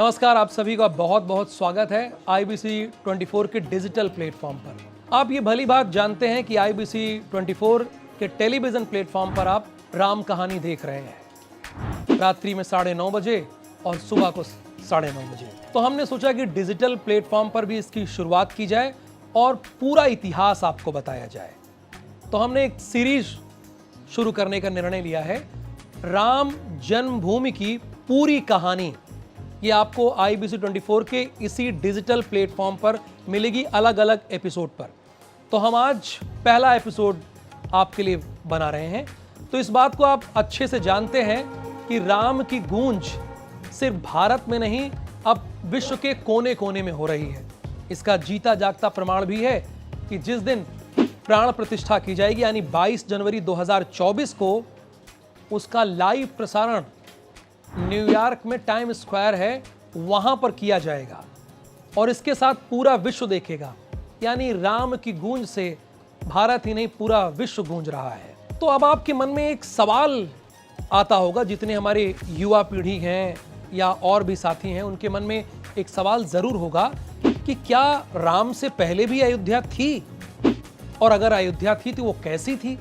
नमस्कार, आप सभी का बहुत बहुत स्वागत है IBC 24 के डिजिटल प्लेटफॉर्म पर। आप ये भली बात जानते हैं कि IBC 24 के टेलीविज़न प्लेटफॉर्म पर आप राम कहानी देख रहे हैं रात्रि में 9:30 बजे और सुबह को 9:30 बजे। तो हमने सोचा कि डिजिटल प्लेटफॉर्म पर भी इसकी शुरुआत की जाए और पूरा इतिहास आपको बताया जाए। तो हमने एक सीरीज शुरू करने का निर्णय लिया है, राम जन्मभूमि की पूरी कहानी। ये आपको IBC 24 के इसी डिजिटल प्लेटफॉर्म पर मिलेगी, अलग अलग एपिसोड पर। तो हम आज पहला एपिसोड आपके लिए बना रहे हैं। तो इस बात को आप अच्छे से जानते हैं कि राम की गूंज सिर्फ भारत में नहीं, अब विश्व के कोने कोने में हो रही है। इसका जीता जागता प्रमाण भी है कि जिस दिन प्राण प्रतिष्ठा की जाएगी, यानी 22 जनवरी 2024 को उसका लाइव प्रसारण न्यूयॉर्क में टाइम स्क्वायर है, वहां पर किया जाएगा और इसके साथ पूरा विश्व देखेगा। यानी राम की गूंज से भारत ही नहीं, पूरा विश्व गूंज रहा है। तो अब आपके मन में एक सवाल आता होगा, जितने हमारे युवा पीढ़ी हैं या और भी साथी हैं, उनके मन में एक सवाल जरूर होगा कि क्या राम से पहले भी अयोध्या थी, और अगर अयोध्या थी तो वो कैसी थी,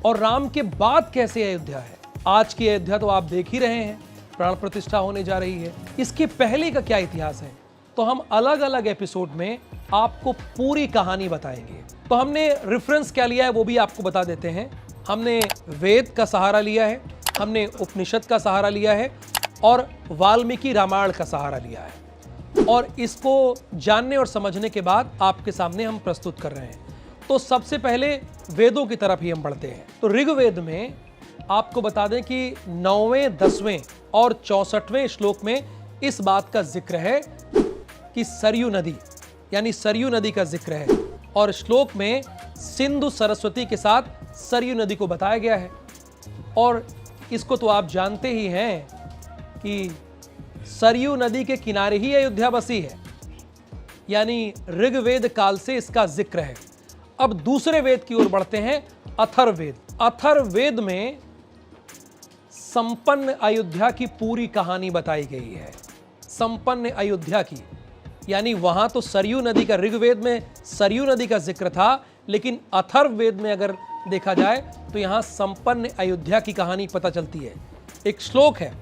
और राम के बाद कैसे अयोध्या है। आज की अयोध्या तो आप देख ही रहे हैं, प्राण प्रतिष्ठा होने जा रही है। इसके पहले का क्या इतिहास है, तो हम अलग अलग एपिसोड में आपको पूरी कहानी बताएंगे। तो हमने रेफरेंस क्या लिया है वो भी आपको बता देते हैं। हमने वेद का सहारा लिया है, हमने उपनिषद का सहारा लिया है और वाल्मीकि रामायण का सहारा लिया है, और इसको जानने और समझने के बाद आपके सामने हम प्रस्तुत कर रहे हैं। तो सबसे पहले वेदों की तरफ ही हम बढ़ते हैं। तो ऋग्वेद में आपको बता दें कि 9वें, 10वें और 64वें श्लोक में इस बात का जिक्र है कि सरयू नदी, यानी सरयू नदी का जिक्र है, और श्लोक में सिंधु सरस्वती के साथ सरयू नदी को बताया गया है। और इसको तो आप जानते ही हैं कि सरयू नदी के किनारे ही अयोध्या बसी है, यानी ऋग्वेद काल से इसका जिक्र है। अब दूसरे वेद की ओर बढ़ते हैं, अथर्ववेद। अथर्ववेद में संपन्न अयोध्या की पूरी कहानी बताई गई है, संपन्न अयोध्या की। यानी वहां तो सरयू नदी का, ऋग्वेद में सरयू नदी का जिक्र था, लेकिन अथर्ववेद में अगर देखा जाए तो यहां संपन्न अयोध्या की कहानी पता चलती है। एक श्लोक है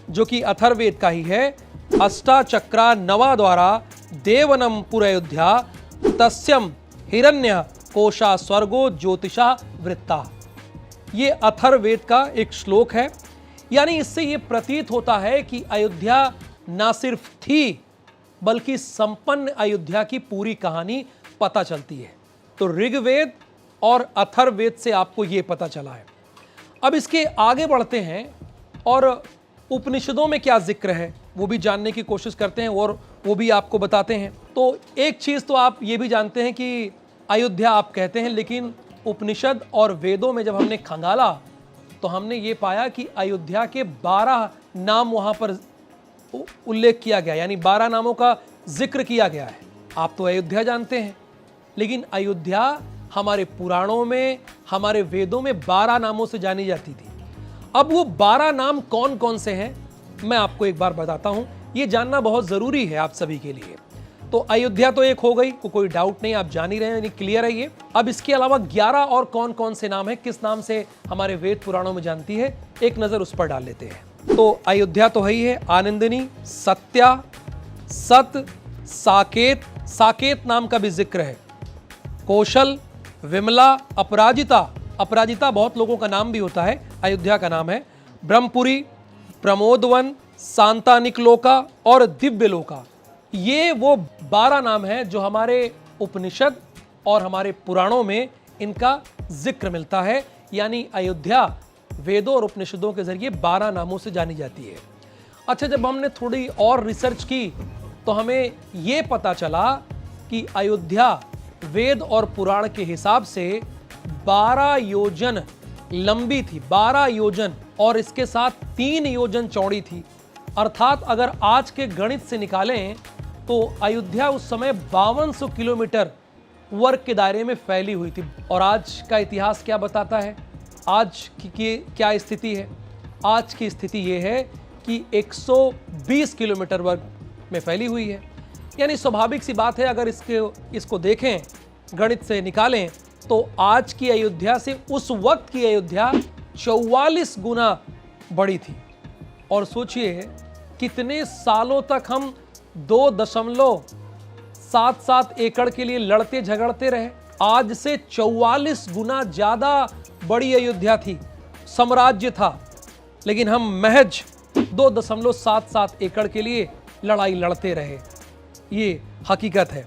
जो कि अथर्ववेद का ही है, अष्टाचक्रा नवा द्वारा देवनम पुरयोध्या तस्यम हिरण्य कोशा स्वर्गो ज्योतिषा वृत्ता। ये अथर्ववेद का एक श्लोक है। यानी इससे ये प्रतीत होता है कि अयोध्या ना सिर्फ थी, बल्कि संपन्न अयोध्या की पूरी कहानी पता चलती है। तो ऋग्वेद और अथर्ववेद से आपको ये पता चला है। अब इसके आगे बढ़ते हैं और उपनिषदों में क्या जिक्र है वो भी जानने की कोशिश करते हैं और वो भी आपको बताते हैं। तो एक चीज़ तो आप ये भी जानते हैं कि अयोध्या आप कहते हैं, लेकिन उपनिषद और वेदों में जब हमने खंगाला तो हमने ये पाया कि अयोध्या के 12 नाम वहाँ पर उल्लेख किया गया, यानी 12 नामों का जिक्र किया गया है। आप तो अयोध्या जानते हैं, लेकिन अयोध्या हमारे पुराणों में, हमारे वेदों में 12 नामों से जानी जाती थी। अब वो 12 नाम कौन कौन से हैं मैं आपको एक बार बताता हूँ, ये जानना बहुत ज़रूरी है आप सभी के लिए। तो अयोध्या तो एक हो गई, कोई डाउट नहीं, आप जान ही रहे हैं, यानी क्लियर है ये। अब इसके अलावा 11 और कौन कौन से नाम है, किस नाम से हमारे वेद पुराणों में जानती है, एक नज़र उस पर डाल लेते हैं। तो अयोध्या तो है ही है, आनंदिनी, सत्या, सत, साकेत, साकेत नाम का भी जिक्र है, कौशल, विमला, अपराजिता, अपराजिता बहुत लोगों का नाम भी होता है, अयोध्या का नाम है, ब्रह्मपुरी, प्रमोदवन, सांतानिकलोका और दिव्यलोका। ये वो 12 नाम हैं जो हमारे उपनिषद और हमारे पुराणों में इनका जिक्र मिलता है। यानी अयोध्या वेदों और उपनिषदों के जरिए 12 नामों से जानी जाती है। अच्छा, जब हमने थोड़ी और रिसर्च की तो हमें ये पता चला कि अयोध्या वेद और पुराण के हिसाब से 12 योजन लंबी थी, 12 योजन, और इसके साथ 3 योजन चौड़ी थी। अर्थात अगर आज के गणित से निकालें तो अयोध्या उस समय 5200 किलोमीटर वर्ग के दायरे में फैली हुई थी। और आज का इतिहास क्या बताता है, आज की क्या स्थिति है? आज की स्थिति ये है कि 120 किलोमीटर वर्ग में फैली हुई है। यानी स्वाभाविक सी बात है, अगर इसको देखें, गणित से निकालें, तो आज की अयोध्या से उस वक्त की अयोध्या 44 गुना बड़ी थी। और सोचिए कितने सालों तक हम 2.77 एकड़ के लिए लड़ते झगड़ते रहे। आज से 44 गुना ज्यादा बड़ी अयोध्या थी, साम्राज्य था, लेकिन हम महज 2.77 एकड़ के लिए लड़ाई लड़ते रहे। ये हकीकत है।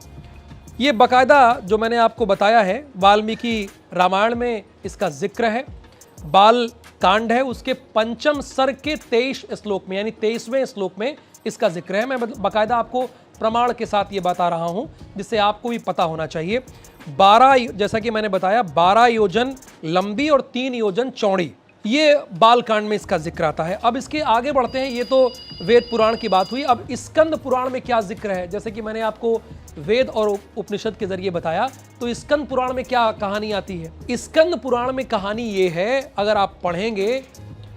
ये बकायदा जो मैंने आपको बताया है, वाल्मीकि रामायण में इसका जिक्र है। बाल कांड है, उसके पंचम सर्ग के 23 श्लोक में, यानी 23वें श्लोक में इसका जिक्र है। मैं बकायदा आपको प्रमाण के साथ ये बता रहा हूं, जिससे आपको भी पता होना चाहिए। 12, जैसा कि मैंने बताया, 12 योजन लंबी और 3 योजन चौड़ी, ये बाल कांड में इसका जिक्र आता है। अब इसके आगे बढ़ते हैं। ये तो वेद पुराण की बात हुई। अब स्कंद पुराण में क्या जिक्र है, जैसे कि मैंने आपको वेद और उपनिषद के जरिए बताया, तो स्कंद पुराण में क्या कहानी आती है। स्कंद पुराण में कहानी ये है, अगर आप पढ़ेंगे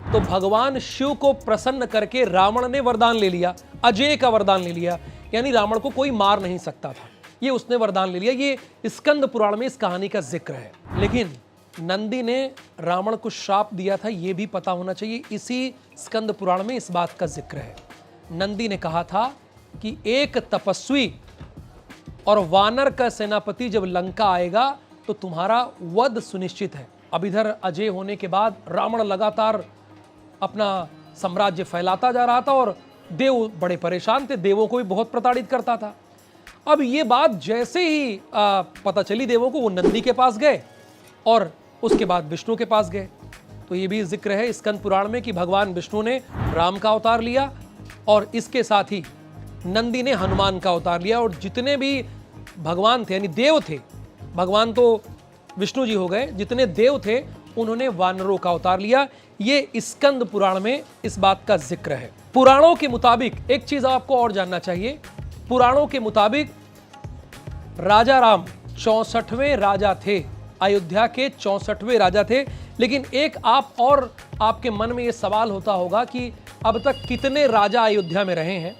तो भगवान शिव को प्रसन्न करके रावण ने वरदान ले लिया, अजय का वरदान ले लिया, यानी रावण को कोई मार नहीं सकता था, ये उसने वरदान ले लिया। ये स्कंद पुराण में इस कहानी का जिक्र है। लेकिन नंदी ने रावण को श्राप दिया था, ये भी पता होना चाहिए। इसी स्कंद पुराण में इस बात का जिक्र है। नंदी ने कहा था कि एक तपस्वी और वानर का सेनापति जब लंका आएगा तो तुम्हारा वध सुनिश्चित है। अब इधर अजय होने के बाद रावण लगातार अपना साम्राज्य फैलाता जा रहा था और देव बड़े परेशान थे, देवों को भी बहुत प्रताड़ित करता था। अब ये बात जैसे ही पता चली देवों को, वो नंदी के पास गए और उसके बाद विष्णु के पास गए। तो ये भी जिक्र है स्कंद पुराण में कि भगवान विष्णु ने राम का अवतार लिया और इसके साथ ही नंदी ने हनुमान का अवतार लिया, और जितने भी भगवान थे, यानी देव थे, भगवान तो विष्णु जी हो गए, जितने देव थे उन्होंने वानरों का अवतार लिया। ये स्कंद पुराण में इस बात का जिक्र है। पुराणों के मुताबिक एक चीज आपको और जानना चाहिए, पुराणों के मुताबिक राजा राम 64वें राजा थे, अयोध्या के 64वें राजा थे। लेकिन एक आपके मन में ये सवाल होता होगा कि अब तक कितने राजा अयोध्या में रहे हैं।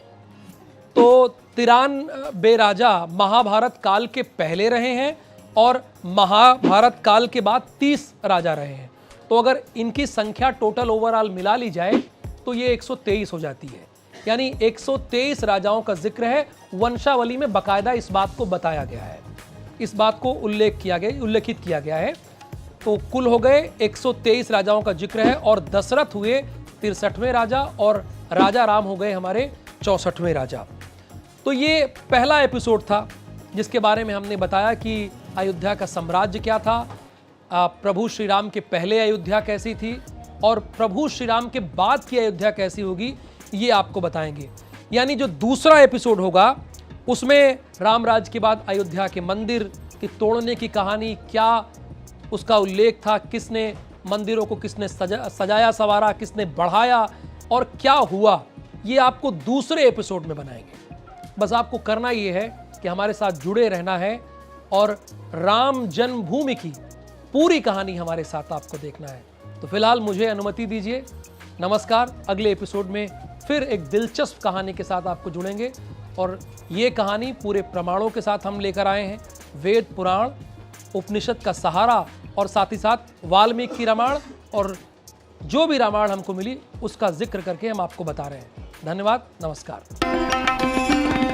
तो 93 राजा महाभारत काल के पहले रहे हैं और महाभारत काल के बाद 30 राजा रहे हैं। तो अगर इनकी संख्या टोटल ओवरऑल मिला ली जाए तो ये 123 हो जाती है। यानी 123 राजाओं का जिक्र है। वंशावली में बकायदा इस बात को बताया गया है, इस बात को उल्लेखित किया गया है। तो कुल हो गए 123 राजाओं का जिक्र है, और दशरथ हुए 63वें राजा और राजा राम हो गए हमारे 64वें राजा। तो ये पहला एपिसोड था जिसके बारे में हमने बताया कि अयोध्या का साम्राज्य क्या था, प्रभु श्री राम के पहले अयोध्या कैसी थी और प्रभु श्री राम के बाद की अयोध्या कैसी होगी, ये आपको बताएंगे। यानी जो दूसरा एपिसोड होगा उसमें राम राज्य के बाद अयोध्या के मंदिर की तोड़ने की कहानी, क्या उसका उल्लेख था, किसने मंदिरों को किसने सजाया संवारा, किसने बढ़ाया और क्या हुआ, ये आपको दूसरे एपिसोड में बनाएंगे। बस आपको करना ये है कि हमारे साथ जुड़े रहना है और राम जन्मभूमि की पूरी कहानी हमारे साथ आपको देखना है। तो फिलहाल मुझे अनुमति दीजिए, नमस्कार। अगले एपिसोड में फिर एक दिलचस्प कहानी के साथ आपको जुड़ेंगे, और ये कहानी पूरे प्रमाणों के साथ हम लेकर आए हैं, वेद पुराण उपनिषद का सहारा, और साथ ही साथ वाल्मीकि रामायण, और जो भी रामायण हमको मिली उसका जिक्र करके हम आपको बता रहे हैं। धन्यवाद, नमस्कार।